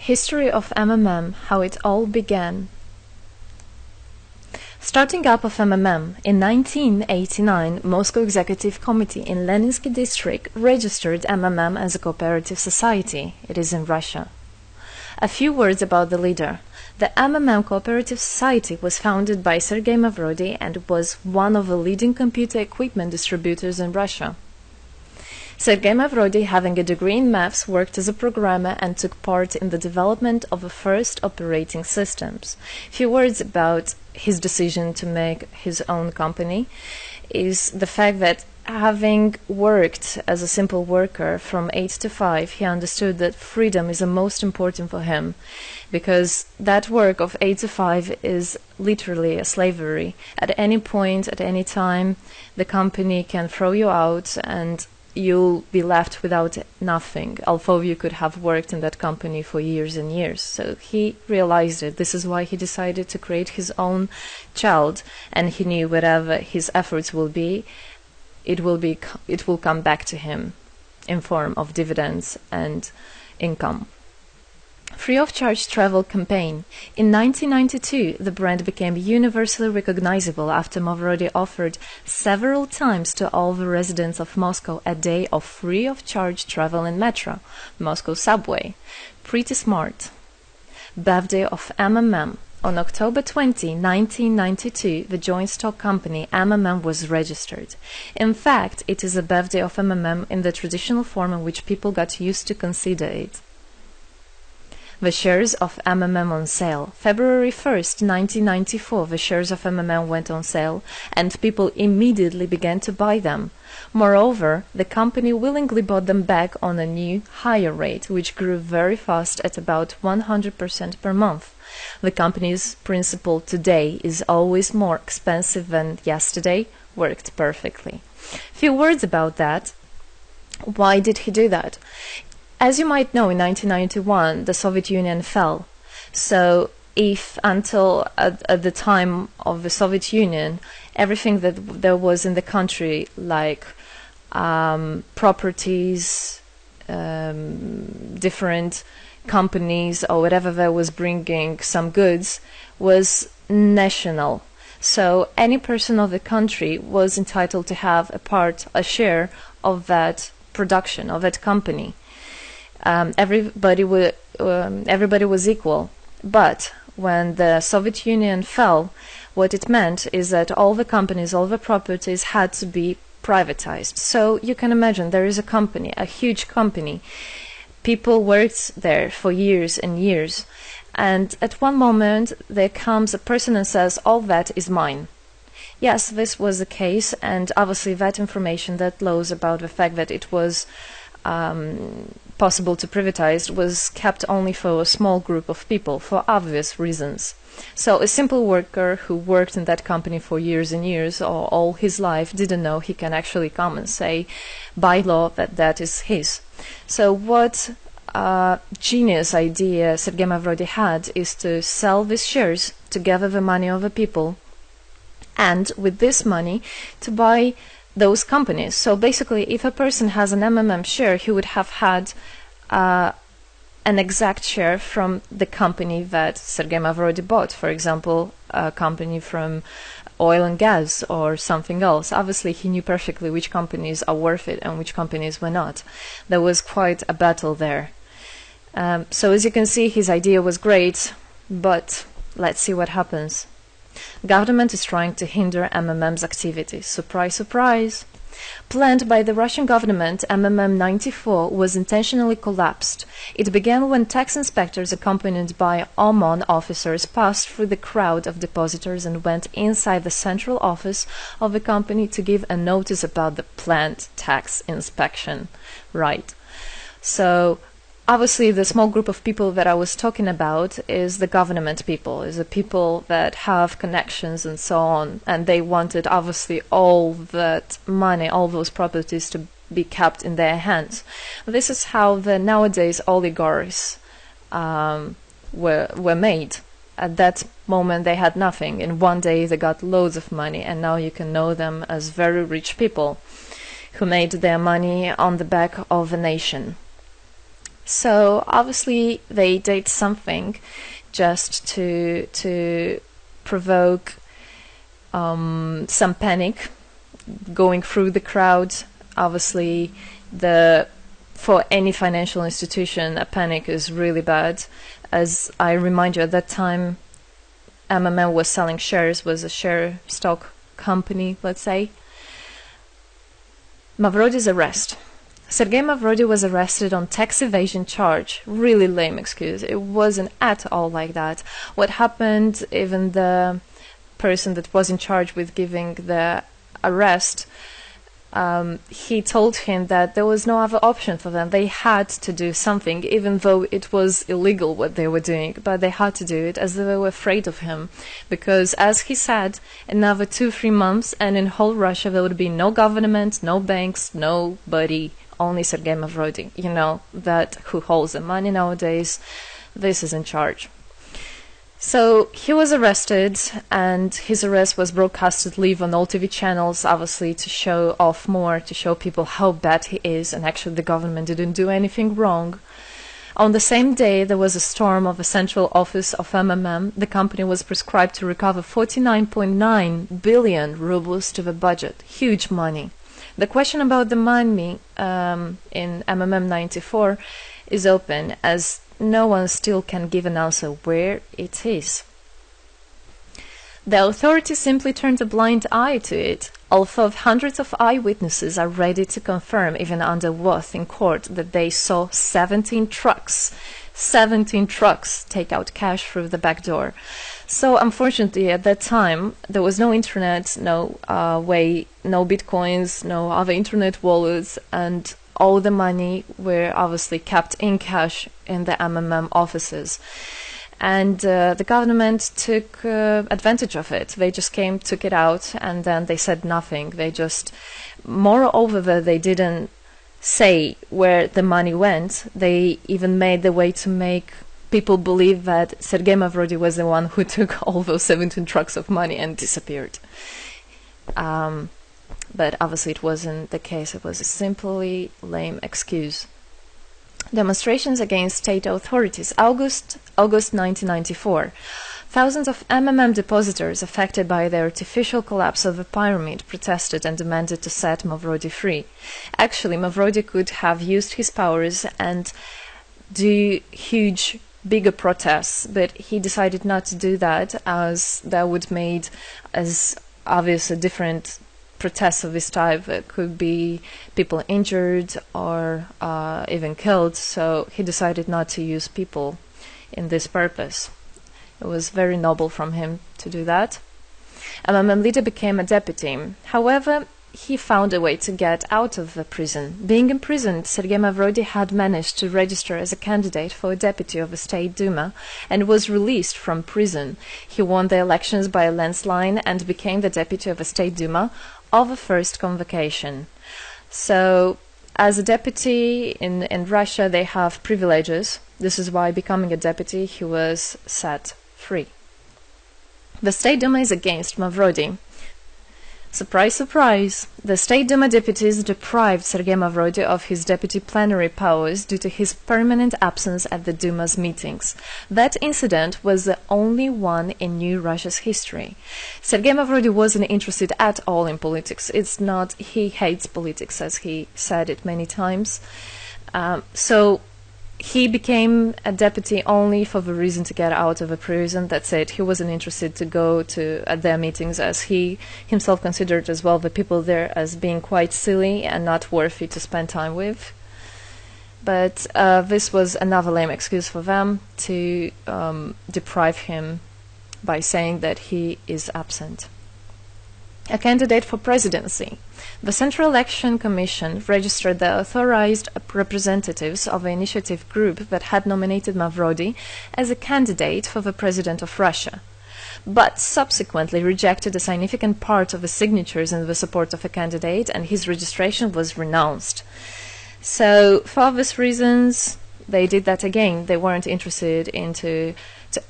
History of MMM, how it all began. Starting up of MMM, in 1989, Moscow Executive Committee in Leninsky District registered MMM as a cooperative society. It is in Russia. A few words about the leader. The MMM Cooperative Society was founded by Sergei Mavrodi and was one of the leading computer equipment distributors in Russia. Sergei Mavrodi, having a degree in maths, worked as a programmer and took part in the development of the first operating systems. A few words about his decision to make his own company is the fact that having worked as a simple worker from 8 to 5, he understood that freedom is the most important for him, because that work of 8 to 5 is literally a slavery. At any point, at any time, the company can throw you out and you'll be left without nothing, although you could have worked in that company for years and years. So he realized it. This is why he decided to create his own child, and he knew whatever his efforts will be, it will come back to him in form of dividends and income. Free of charge travel campaign. In 1992, the brand became universally recognizable after Mavrodi offered several times to all the residents of Moscow a day of free of charge travel in metro, Moscow subway. Pretty smart. Birthday of MMM. On October 20, 1992, the joint stock company MMM was registered. In fact, it is a birthday of MMM in the traditional form in which people got used to consider it. The shares of MMM on sale. February 1st, 1994, the shares of MMM went on sale, and people immediately began to buy them. Moreover, the company willingly bought them back on a new, higher rate, which grew very fast at about 100% per month. The company's principle today is always more expensive than yesterday worked perfectly. Few words about that. Why did he do that? As you might know, in 1991, the Soviet Union fell. So if until at the time of the Soviet Union, everything that there was in the country, like properties, different companies or whatever that was bringing some goods, was national. So any person of the country was entitled to have a share of that production, of that company. Everybody was equal. But when the Soviet Union fell, what it meant is that all the companies, all the properties had to be privatized. So you can imagine there is a company, a huge company. People worked there for years and years. And at one moment there comes a person and says, all that is mine. Yes, this was the case, and obviously that information, that laws about the fact that it was possible to privatize was kept only for a small group of people for obvious reasons. So a simple worker who worked in that company for years and years or all his life didn't know he can actually come and say by law that that is his. So what genius idea Sergei Mavrodi had is to sell these shares to gather the money of the people, and with this money to buy those companies. So basically, if a person has an MMM share, he would have had an exact share from the company that Sergei Mavrodi bought. For example, a company from oil and gas or something else. Obviously, he knew perfectly which companies are worth it and which companies were not. There was quite a battle there. So as you can see, his idea was great, but let's see what happens. Government is trying to hinder MMM's activities. Surprise, surprise! Planned by the Russian government, MMM 94 was intentionally collapsed. It began when tax inspectors accompanied by OMON officers passed through the crowd of depositors and went inside the central office of the company to give a notice about the planned tax inspection. Right. So obviously, the small group of people that I was talking about is the government people, is the people that have connections and so on, and they wanted obviously all that money, all those properties to be kept in their hands. This is how the nowadays oligarchs were made. At that moment they had nothing. In one day they got loads of money, and now you can know them as very rich people who made their money on the back of a nation. So obviously they did something just to provoke some panic going through the crowd. Obviously, for any financial institution, a panic is really bad. As I remind you, at that time, MMM was selling shares, was a share stock company, let's say. Mavrody's arrest. Sergei Mavrody was arrested on tax evasion charge. Really lame excuse. It wasn't at all like that. What happened, even the person that was in charge with giving the arrest, he told him that there was no other option for them. They had to do something, even though it was illegal what they were doing, but they had to do it as they were afraid of him. Because, as he said, another 2-3 months and in whole Russia there would be no government, no banks, nobody, only Sergei Mavrody. You know, that who holds the money nowadays, this is in charge. So he was arrested, and his arrest was broadcasted live on all TV channels, obviously to show off more, to show people how bad he is, and actually the government didn't do anything wrong. On the same day, there was a storm of the central office of MMM. The company was prescribed to recover 49.9 billion rubles to the budget. Huge money. The question about the money in MMM 94 is open, as no one still can give an answer where it is. The authorities simply turned a blind eye to it, although hundreds of eyewitnesses are ready to confirm, even under oath in court, that they saw 17 trucks take out cash through the back door. So unfortunately at that time there was no internet, no way, no bitcoins, no other internet wallets, and all the money were obviously kept in cash in the MMM offices. And the government took advantage of it. They just came, took it out, and then they said nothing. They just, moreover, they didn't say where the money went. They even made the way to make people believe that Sergei Mavrody was the one who took all those 17 trucks of money and disappeared. But obviously it wasn't the case. It was a simply lame excuse. Demonstrations against state authorities. August 1994. Thousands of MMM depositors affected by the artificial collapse of the pyramid protested and demanded to set Mavrody free. Actually, Mavrody could have used his powers and do huge, bigger protests, but he decided not to do that, as that would made as obvious a different protests of this type. It could be people injured or even killed, so he decided not to use people in this purpose. It was very noble from him to do that. MMM leader became a deputy. However, he found a way to get out of the prison. Being imprisoned, Sergei Mavrody had managed to register as a candidate for a deputy of the State Duma and was released from prison. He won the elections by a landslide and became the deputy of the State Duma of the first convocation. So, as a deputy in Russia, they have privileges. This is why, becoming a deputy, he was set free. The State Duma is against Mavrody. Surprise, surprise! The State Duma deputies deprived Sergei Mavrody of his deputy plenary powers due to his permanent absence at the Duma's meetings. That incident was the only one in New Russia's history. Sergei Mavrody wasn't interested at all in politics. It's not, he hates politics, as he said it many times. So he became a deputy only for the reason to get out of a prison. That's it. He wasn't interested to go to their meetings, as he himself considered as well the people there as being quite silly and not worthy to spend time with. But this was another lame excuse for them to deprive him by saying that he is absent. A candidate for presidency. The Central Election Commission registered the authorized representatives of the initiative group that had nominated Mavrody as a candidate for the president of Russia, but subsequently rejected a significant part of the signatures in the support of a candidate, and his registration was renounced. So, for obvious reasons, they did that again. They weren't interested into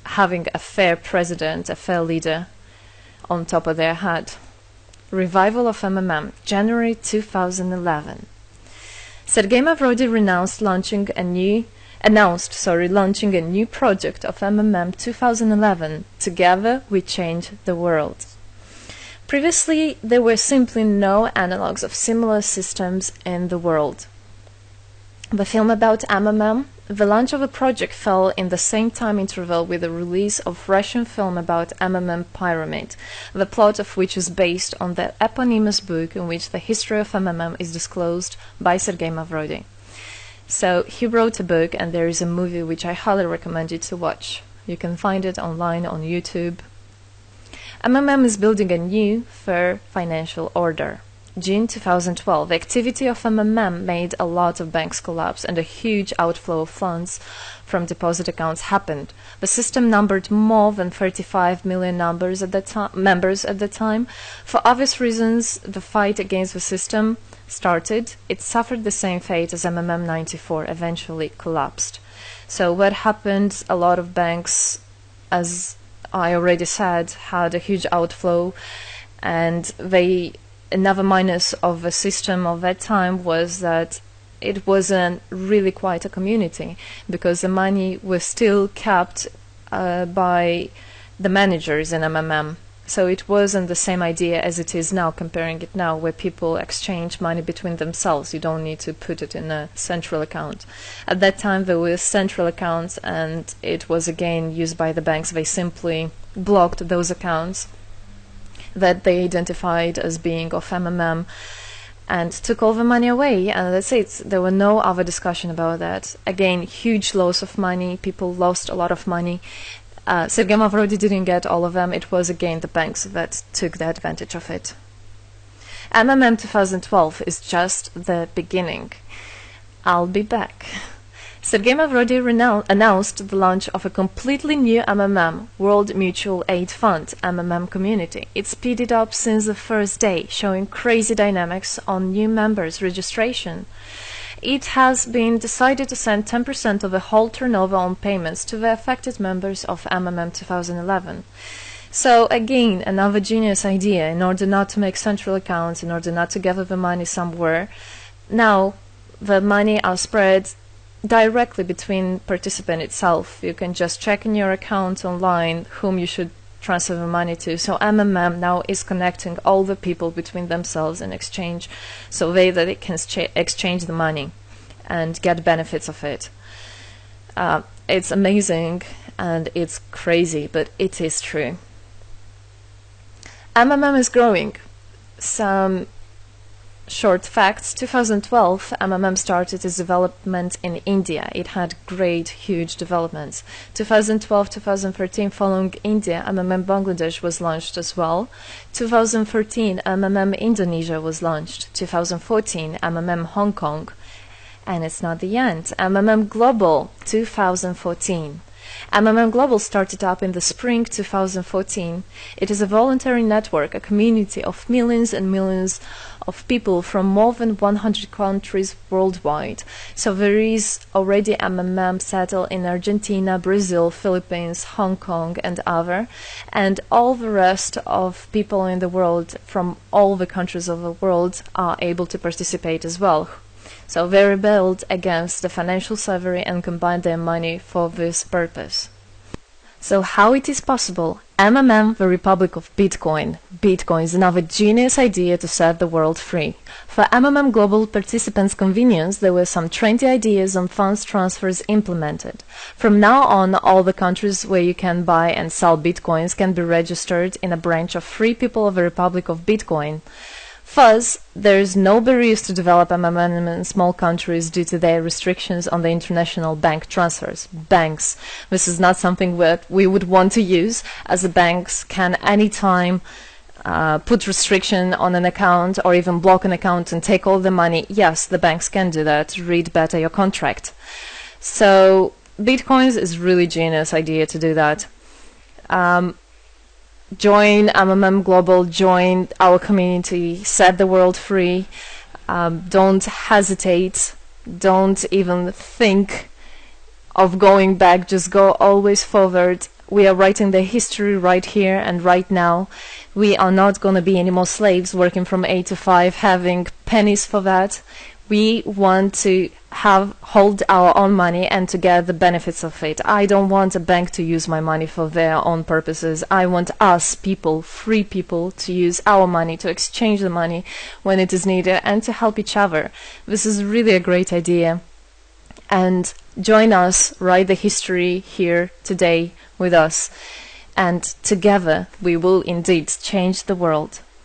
having a fair president, a fair leader on top of their head. Revival of MMM, January 2011. Sergei Mavrody renounced launching a new launching a new project of MMM 2011, Together We Change the World. Previously, there were simply no analogs of similar systems in the world. The film about MMM, the launch of a project fell in the same time interval with the release of Russian film about MMM Pyramid, the plot of which is based on the eponymous book in which the history of MMM is disclosed by Sergei Mavrodi. So he wrote a book, and there is a movie which I highly recommend you to watch. You can find it online on YouTube. MMM is building a new, fair financial order. June 2012, the activity of MMM made a lot of banks collapse and a huge outflow of funds from deposit accounts happened. The system numbered more than 35 million members at the time. For obvious reasons, the fight against the system started. It suffered the same fate as MMM 94, eventually collapsed. So what happened? A lot of banks, as I already said, had a huge outflow, and another minus of the system of that time was that it wasn't really quite a community, because the money was still kept by the managers in MMM. So it wasn't the same idea as it is now, comparing it now, where people exchange money between themselves. You don't need to put it in a central account. At that time, there were central accounts, and it was again used by the banks. They simply blocked those accounts that they identified as being of MMM and took all the money away, and that's it. There were no other discussion about that. Again, huge loss of money. People lost a lot of money. Sergei Mavrodi didn't get all of them. It was again the banks that took the advantage of it. MMM 2012 is just the beginning. I'll be back. Sergei Mavrodi announced the launch of a completely new MMM, World Mutual Aid Fund, MMM community. It speeded up since the first day, showing crazy dynamics on new members' registration. It has been decided to send 10% of the whole turnover on payments to the affected members of MMM 2011. So again, another genius idea. In order not to make central accounts, in order not to gather the money somewhere, now the money are spread directly between participant itself. You can just check in your account online whom you should transfer the money to. So MMM now is connecting all the people between themselves in exchange, so that they can exchange the money and get benefits of it. It's amazing and it's crazy, but it is true. MMM is growing. Some short facts. 2012, MMM started its development in India. It had great, huge developments. 2012-2013, following India, MMM Bangladesh was launched as well. 2013, MMM Indonesia was launched. 2014, MMM Hong Kong. And it's not the end. MMM Global, 2014. MMM Global started up in the spring 2014. It is a voluntary network, a community of millions and millions of people from more than 100 countries worldwide. So there is already MMM settled in Argentina, Brazil, Philippines, Hong Kong and other, and all the rest of people in the world from all the countries of the world are able to participate as well. So they rebelled against the financial slavery and combined their money for this purpose. So how it is possible? MMM, the Republic of Bitcoin. Bitcoin is another genius idea to set the world free. For MMM Global participants' convenience, there were some 20 ideas on funds transfers implemented. From now on, all the countries where you can buy and sell Bitcoins can be registered in a branch of Free People of the Republic of Bitcoin. Thus, there is no barriers to develop MMM in small countries due to their restrictions on the international bank transfers. Banks. This is not something that we would want to use, as the banks can anytime put restriction on an account or even block an account and take all the money. Yes, the banks can do that. Read better your contract. So, Bitcoins is really genius idea to do that. Join MMM Global, join our community, set the world free. Don't hesitate, don't even think of going back, just go always forward. We are writing the history right here and right now. We are not going to be any more slaves working from 8 to 5, having pennies for that. We want to hold our own money and to get the benefits of it. I don't want a bank to use my money for their own purposes. I want us people, free people, to use our money, to exchange the money when it is needed, and to help each other. This is really a great idea. And join us, write the history here today with us, and together we will indeed change the world.